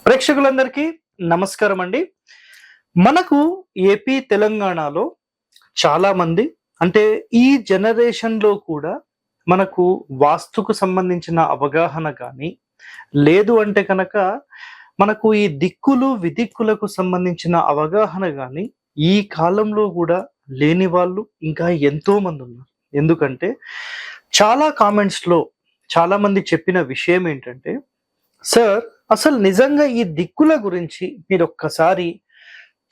ప్రేక్షకులందరికీ నమస్కారం అండి. మనకు ఏపీ, తెలంగాణలో చాలా మంది అంటే ఈ జనరేషన్‌లో కూడా మనకు వాస్తుకు సంబంధించిన అవగాహన గాని, లేదు అంటే కనుక మనకు ఈ దిక్కులు, విదిక్కులకు సంబంధించిన అవగాహన గాని ఈ కాలంలో గూడా లేని వాళ్ళు ఇంకా ఎంతో మందున్నారు. ఎందుకంటే చాలా కామెంట్స్‌లో చాలామంది చెప్పిన విషయం ఏంటంటే, సార్ అసలు నిజంగా ఈ దిక్కుల గురించి మీరొక్కసారి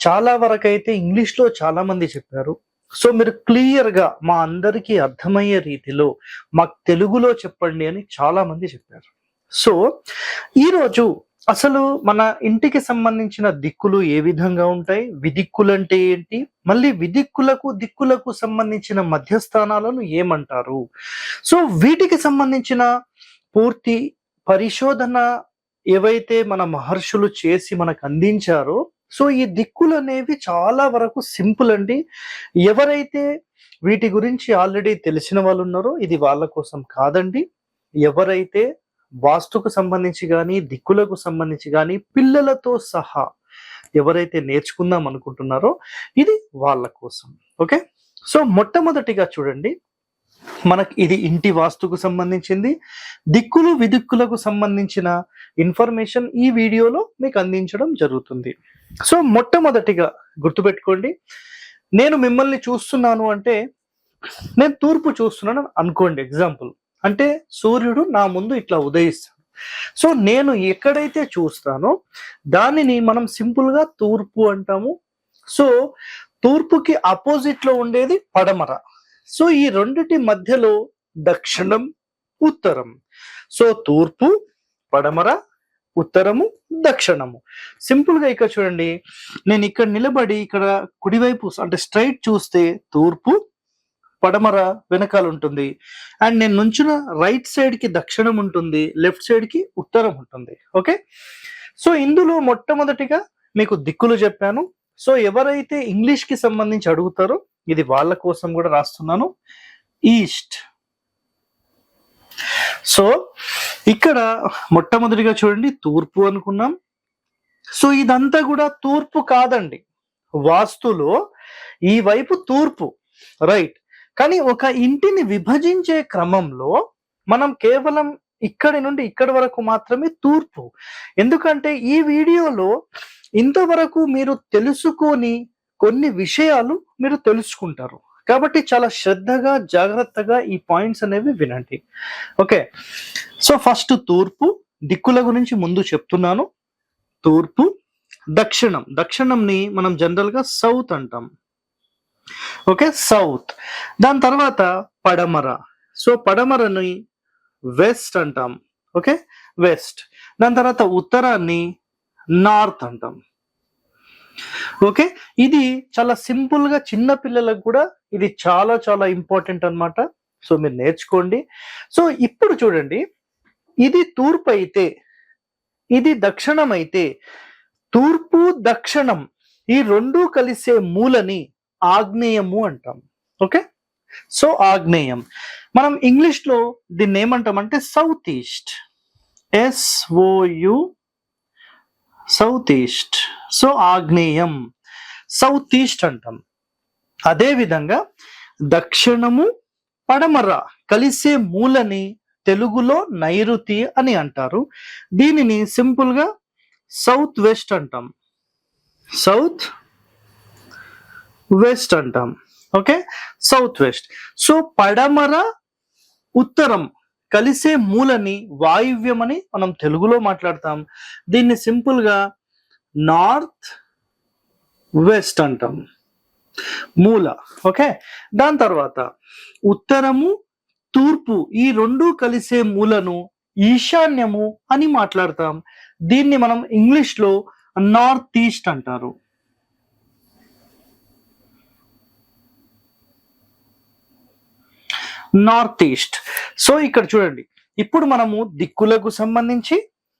చాలా వరకైతే ఇంగ్లీష్‌లో చాలా మంది చెప్పారు. సో, మీరు క్లియర్‌గా మా అందరికీ అర్థమయ్యే రీతిలో మాకు తెలుగులో చెప్పండి అని చాలా మంది చెప్పారు. సో, ఈరోజు అసలు మన ఇంటికి సంబంధించిన దిక్కులు ఏ విధంగా ఉంటాయి? విదిక్కులంటే ఏంటి? మళ్ళీ విదిక్కులకు, దిక్కులకు సంబంధించిన మధ్యస్థానాలను ఏమంటారు? సో, వీటికి సంబంధించిన పూర్తి పరిశోధన ఏవైతే మన మహర్షులు చేసి మనకు అందించారో, సో ఈ దిక్కులనేవి చాలా వరకు సింపుల్ అండి. ఎవరైతే వీటి గురించి ఆల్రెడీ తెలిసిన వాళ్ళున్నారో ఇది వాళ్ళ కోసం కాదండి. ఎవరైతే వాస్తుకు సంబంధించి గాని, దిక్కులకు సంబంధించి గాని పిల్లలతో సహా ఎవరైతే నేర్చుకుందాం అనుకుంటున్నారో ఇది వాళ్ళ కోసం. ఓకే. సో మొట్టమొదటిగా చూడండి, మనకి ఇది ఇంటి వాస్తుకు సంబంధించింది. దిక్కులు, విదిక్కులకు సంబంధించిన ఇన్ఫర్మేషన్ ఈ వీడియోలో మీకు అందించడం జరుగుతుంది. సో మొట్టమొదటిగా గుర్తుపెట్టుకోండి, నేను మిమ్మల్ని చూస్తున్నాను అంటే నేను తూర్పు చూస్తున్నాను అనుకోండి. ఎగ్జాంపుల్ అంటే సూర్యుడు నా ముందు ఇట్లా ఉదయిస్తాడు. సో నేను ఎక్కడైతే చూస్తానో దానిని మనం సింపుల్ గా తూర్పు అంటాము. సో తూర్పుకి ఆపోజిట్ లో ఉండేది పడమర. సో ఈ రెండిటి మధ్యలో దక్షిణం, ఉత్తరం. సో తూర్పు, పడమర, ఉత్తరము, దక్షిణము. సింపుల్ గా ఇక్కడ చూడండి, నేను ఇక్కడ నిలబడి ఇక్కడ కుడివైపు అంటే స్ట్రైట్ చూస్తే తూర్పు, పడమర వెనకాల ఉంటుంది. అండ్ నేను నుంచిన రైట్ సైడ్ కి దక్షిణం ఉంటుంది, లెఫ్ట్ సైడ్ కి ఉత్తరం ఉంటుంది. ఓకే. సో ఇందులో మొట్టమొదటిగా మీకు దిక్కులు చెప్పాను. సో ఎవరైతే ఇంగ్లీష్ కి సంబంధించి అడుగుతారో ఇది వాళ్ళ కోసం కూడా రాస్తున్నాను. ఈస్ట్. సో ఇక్కడ మొట్టమొదటిగా చూడండి తూర్పు అనుకున్నాం. సో ఇదంతా కూడా తూర్పు కాదండి. వాస్తులో ఈ వైపు తూర్పు, రైట్. కానీ ఒక ఇంటిని విభజించే క్రమంలో మనం కేవలం ఇక్కడి నుండి ఇక్కడి వరకు మాత్రమే తూర్పు. ఎందుకంటే ఈ వీడియోలో ఇంతవరకు మీరు తెలుసుకొని కొన్ని విషయాలు మీరు తెలుసుకుంటారు. కాబట్టి చాలా శ్రద్ధగా, జాగ్రత్తగా ఈ పాయింట్స్ అనేవి వినండి. ఓకే. సో ఫస్ట్ తూర్పు, దిక్కుల గురించి ముందు చెప్తున్నాను. తూర్పు, దక్షిణం. దక్షిణంని మనం జనరల్ గా సౌత్ అంటాం. Okay, south. దాని తర్వాత పడమర. సో పడమరని వెస్ట్ అంటాం. Okay, west. దాని తర్వాత ఉత్తరాన్ని నార్త్ అంటాం. ఓకే, ఇది చాలా సింపుల్ గా చిన్న పిల్లలకు కూడా ఇది చాలా చాలా ఇంపార్టెంట్ అన్నమాట. సో మీరు నేర్చుకోండి. సో ఇప్పుడు చూడండి, ఇది తూర్పు అయితే, ఇది దక్షిణం అయితే, తూర్పు దక్షిణం ఈ రెండు కలిసే మూలని ఆగ్నేయము అంటాం. ఓకే. సో ఆగ్నేయం మనం ఇంగ్లీష్ లో దీన్ని ఏమంటామంటే south east. SOU, south east. So ఆగ్నేయం, సౌత్ ఈస్ట్ అంటాం. అదే విధంగా దక్షిణము, పడమర కలిసే మూలని తెలుగులో నైరుతి అని అంటారు. దీనిని సింపుల్ గా సౌత్ వెస్ట్ అంటాం. సౌత్ వెస్ట్ అంటాం. Okay, south west. సో పడమర, ఉత్తరం కలిసే మూలని వాయువ్యం అని మనం తెలుగులో మాట్లాడతాం. దీన్ని సింపుల్ గా నార్త్ వెస్ట్ అంటాం, మూల. ఓకే. దాని తర్వాత ఉత్తరము, తూర్పు ఈ రెండు కలిసే మూలను ఈశాన్యము అని మాట్లాడతాం. దీన్ని మనం ఇంగ్లీష్ లో నార్త్ ఈస్ట్ అంటారు. North east. సో ఇక్కడ చూడండి, ఇప్పుడు మనము దిక్కులకు సంబంధించి,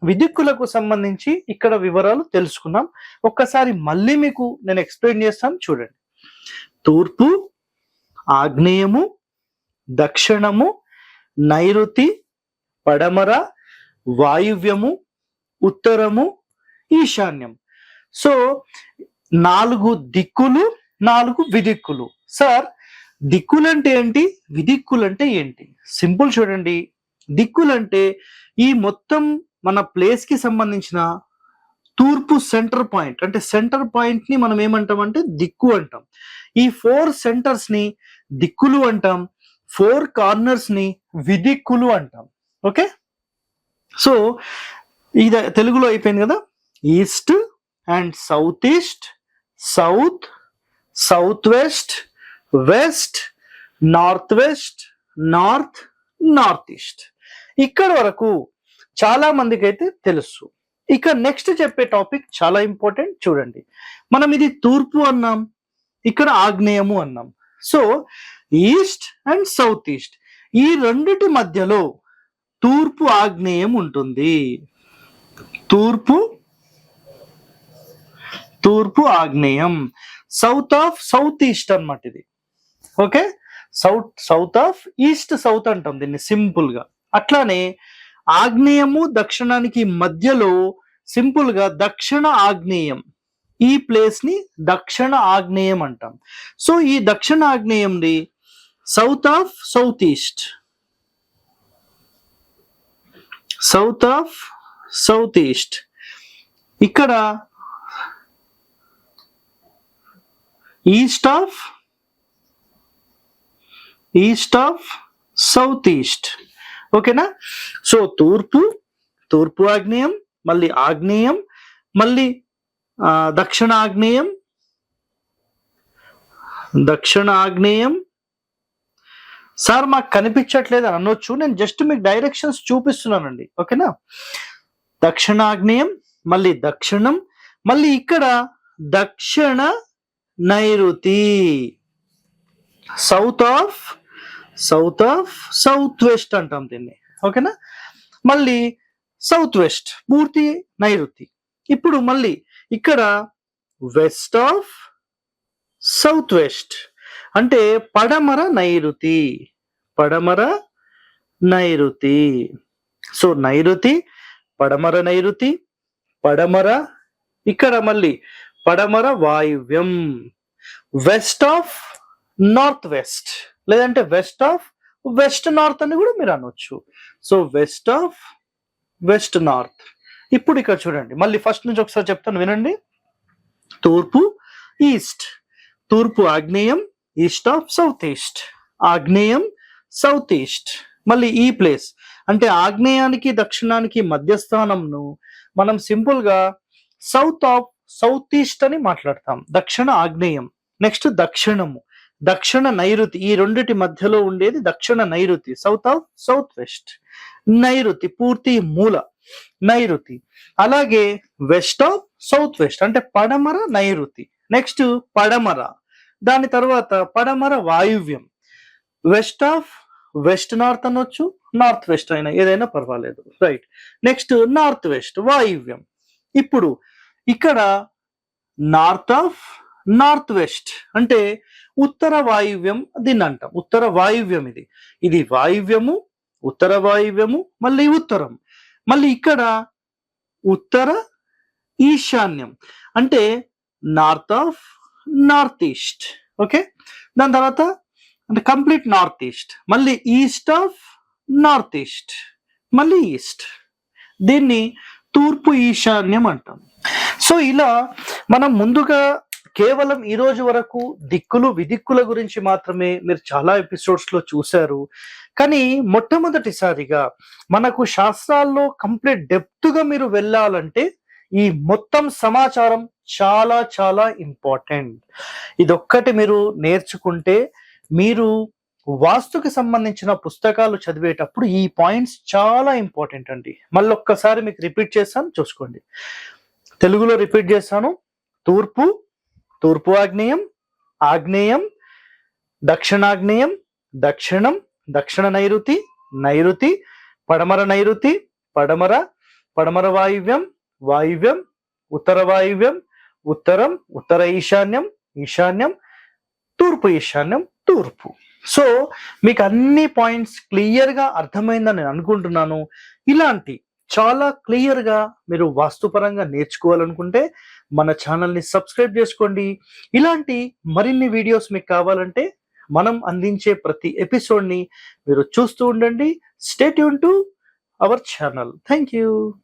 విదిక్కులకు సంబంధించి ఇక్కడ వివరాలు తెలుసుకున్నాం. ఒక్కసారి మళ్ళీ మీకు నేను ఎక్స్ప్లెయిన్ చేస్తాను చూడండి. తూర్పు, ఆగ్నేయము, దక్షిణము, నైరుతి, పడమర, వాయువ్యము, ఉత్తరము, ఈశాన్యం. సో 4 దిక్కులు, 4 విదిక్కులు. సార్ దిక్కులంటే ఏంటి, విదిక్కులంటే ఏంటి? సింపుల్ చూడండి. దిక్కులంటే ఈ మొత్తం మన ప్లేస్ కి సంబంధించిన తూర్పు సెంటర్ పాయింట్, అంటే సెంటర్ పాయింట్ ని మనం ఏమంటాం అంటే దిక్కు అంటాం. ఈ 4 సెంటర్స్ ని దిక్కులు అంటాం, 4 కార్నర్స్ ని విదిక్కులు అంటాం. ఓకే, సో ఇది తెలుగులో అయిపోయింది కదా. East and south east, south, south west, west, north west, north, north east. ఇక్కడ వరకు చాలా మందికి అయితే తెలుసు. ఇక నెక్స్ట్ చెప్పే టాపిక్ చాలా ఇంపార్టెంట్. చూడండి, మనం ఇది తూర్పు అన్నాం, ఇక్కడ ఆగ్నేయము అన్నాం. So east and south east, ఈ రెండిటి మధ్యలో తూర్పు ఆగ్నేయం ఉంటుంది. తూర్పు, తూర్పు ఆగ్నేయం, సౌత్ ఆఫ్ సౌత్ ఈస్ట్ అన్నమాట ఇది. Okay, south of east south అంటాం దీన్ని సింపుల్ గా. అట్లానే ఆగ్నేయము దక్షిణానికి మధ్యలో సింపుల్ గా దక్షిణ ఆగ్నేయం, ఈ ప్లేస్ ని దక్షిణ ఆగ్నేయం అంటాం. సో ఈ దక్షిణ ఆగ్నేయంది south of south east, south of south east. ఇక్కడ ఈస్ట్ ఆఫ్ సౌత్ ఈస్ట్. ఓకేనా? సో తూర్పు, తూర్పు ఆగ్నేయం, మళ్ళీ ఆగ్నేయం, మళ్ళీ దక్షిణ ఆగ్నేయం, దక్షిణ ఆగ్నేయం. సార్ మాకు కనిపించట్లేదు అని అనొచ్చు, నేను జస్ట్ మీకు డైరెక్షన్స్ చూపిస్తున్నానండి. ఓకేనా? దక్షిణ ఆగ్నేయం, మళ్ళీ దక్షిణం, మళ్ళీ ఇక్కడ దక్షిణ నైరుతి, సౌత్ ఆఫ్ సౌత్ వెస్ట్ అంటాం దీన్ని. ఓకేనా? మళ్ళీ సౌత్ వెస్ట్ పూర్తి నైరుతి. ఇప్పుడు మళ్ళీ ఇక్కడ వెస్ట్ ఆఫ్ సౌత్ వెస్ట్ అంటే పడమర నైరుతి, పడమర నైరుతి. సో నైరుతి, పడమర నైరుతి, పడమర, ఇక్కడ మళ్ళీ పడమర వాయువ్యం, వెస్ట్ ఆఫ్ నార్త్ వెస్ట్, లేదంటే వెస్ట్ ఆఫ్ వెస్ట్ నార్త్ అని కూడా మీరు అనొచ్చు. So west of west north. ఇప్పుడు ఇక్కడ చూడండి, మళ్ళీ ఫస్ట్ నుంచి ఒకసారి చెప్తాను వినండి. తూర్పు ఈస్ట్, తూర్పు ఆగ్నేయం, ఈస్ట్ ఆఫ్ సౌత్ ఈస్ట్, ఆగ్నేయం సౌత్ ఈస్ట్. మళ్ళీ ఈ ప్లేస్ అంటే ఆగ్నేయానికి దక్షిణానికి మధ్యస్థానంను మనం సింపుల్ గా సౌత్ ఆఫ్ సౌత్ ఈస్ట్ అని మాట్లాడతాం, దక్షిణ ఆగ్నేయం. నెక్స్ట్ దక్షిణము, దక్షిణ నైరుతి, ఈ రెండిటి మధ్యలో ఉండేది దక్షిణ నైరుతి, సౌత్ ఆఫ్ సౌత్ వెస్ట్. నైరుతి పూర్తి మూల నైరుతి. అలాగే వెస్ట్ ఆఫ్ సౌత్ వెస్ట్ అంటే పడమర నైరుతి. నెక్స్ట్ పడమర, దాని తర్వాత పడమర వాయువ్యం, వెస్ట్ ఆఫ్ వెస్ట్ నార్త్ అనొచ్చు, నార్త్ వెస్ట్ అయినా ఏదైనా పర్వాలేదు, రైట్. నెక్స్ట్ నార్త్ వెస్ట్ వాయువ్యం. ఇప్పుడు ఇక్కడ నార్త్ ఆఫ్ నార్త్ వెస్ట్ అంటే ఉత్తర వాయువ్యం, దీన్ని అంటాం ఉత్తర వాయువ్యం. ఇది వాయువ్యము, ఉత్తర వాయువ్యము, మళ్ళీ ఉత్తరం. మళ్ళీ ఇక్కడ ఉత్తర ఈశాన్యం అంటే north of north east. Okay, దాని తర్వాత అంటే కంప్లీట్ నార్త్ ఈస్ట్, మళ్ళీ ఈస్ట్ ఆఫ్ నార్త్ ఈస్ట్, మళ్ళీ ఈస్ట్. దీన్ని తూర్పు ఈశాన్యం అంటాం. సో ఇలా మనం ముందుగా కేవలం ఈ రోజు వరకు దిక్కులు విదిక్కుల గురించి మాత్రమే మీరు చాలా ఎపిసోడ్స్ లో చూశారు. కానీ మొట్టమొదటిసారిగా మనకు శాస్త్రాల్లో కంప్లీట్ డెప్త్ గా మీరు వెళ్ళాలంటే ఈ మొత్తం సమాచారం చాలా చాలా ఇంపార్టెంట్. ఇదొక్కటి మీరు నేర్చుకుంటే మీరు వాస్తుకి సంబంధించిన పుస్తకాలు చదివేటప్పుడు ఈ పాయింట్స్ చాలా ఇంపార్టెంట్ అండి. మళ్ళీ ఒక్కసారి మీకు రిపీట్ చేస్తాను, చూసుకోండి. తెలుగులో రిపీట్ చేస్తాను. తూర్పు, తూర్పు ఆగ్నేయం, ఆగ్నేయం, దక్షిణాగ్నేయం, దక్షిణం, దక్షిణ నైరుతి, నైరుతి, పడమర నైరుతి, పడమర, పడమర వాయువ్యం, వాయువ్యం, ఉత్తర వాయువ్యం, ఉత్తరం, ఉత్తర ఈశాన్యం, ఈశాన్యం, తూర్పు ఈశాన్యం, తూర్పు. సో మీకు అన్ని పాయింట్స్ క్లియర్ గా అర్థమైందని నేను అనుకుంటున్నాను. ఇలాంటి చాలా క్లియర్‌గా మీరు వాస్తుపరంగా నేర్చుకోవాలనుకుంటే మన ఛానెల్‌ని సబ్స్క్రైబ్ జేసుకోండి. ఇలాంటి మరిన్ని వీడియోస్ మీకు కావాలంటే మనం అందించే ప్రతి ఎపిసోడ్‌ని మీరు చూస్తూ ఉండండి. Stay tune to our channel. Thank you.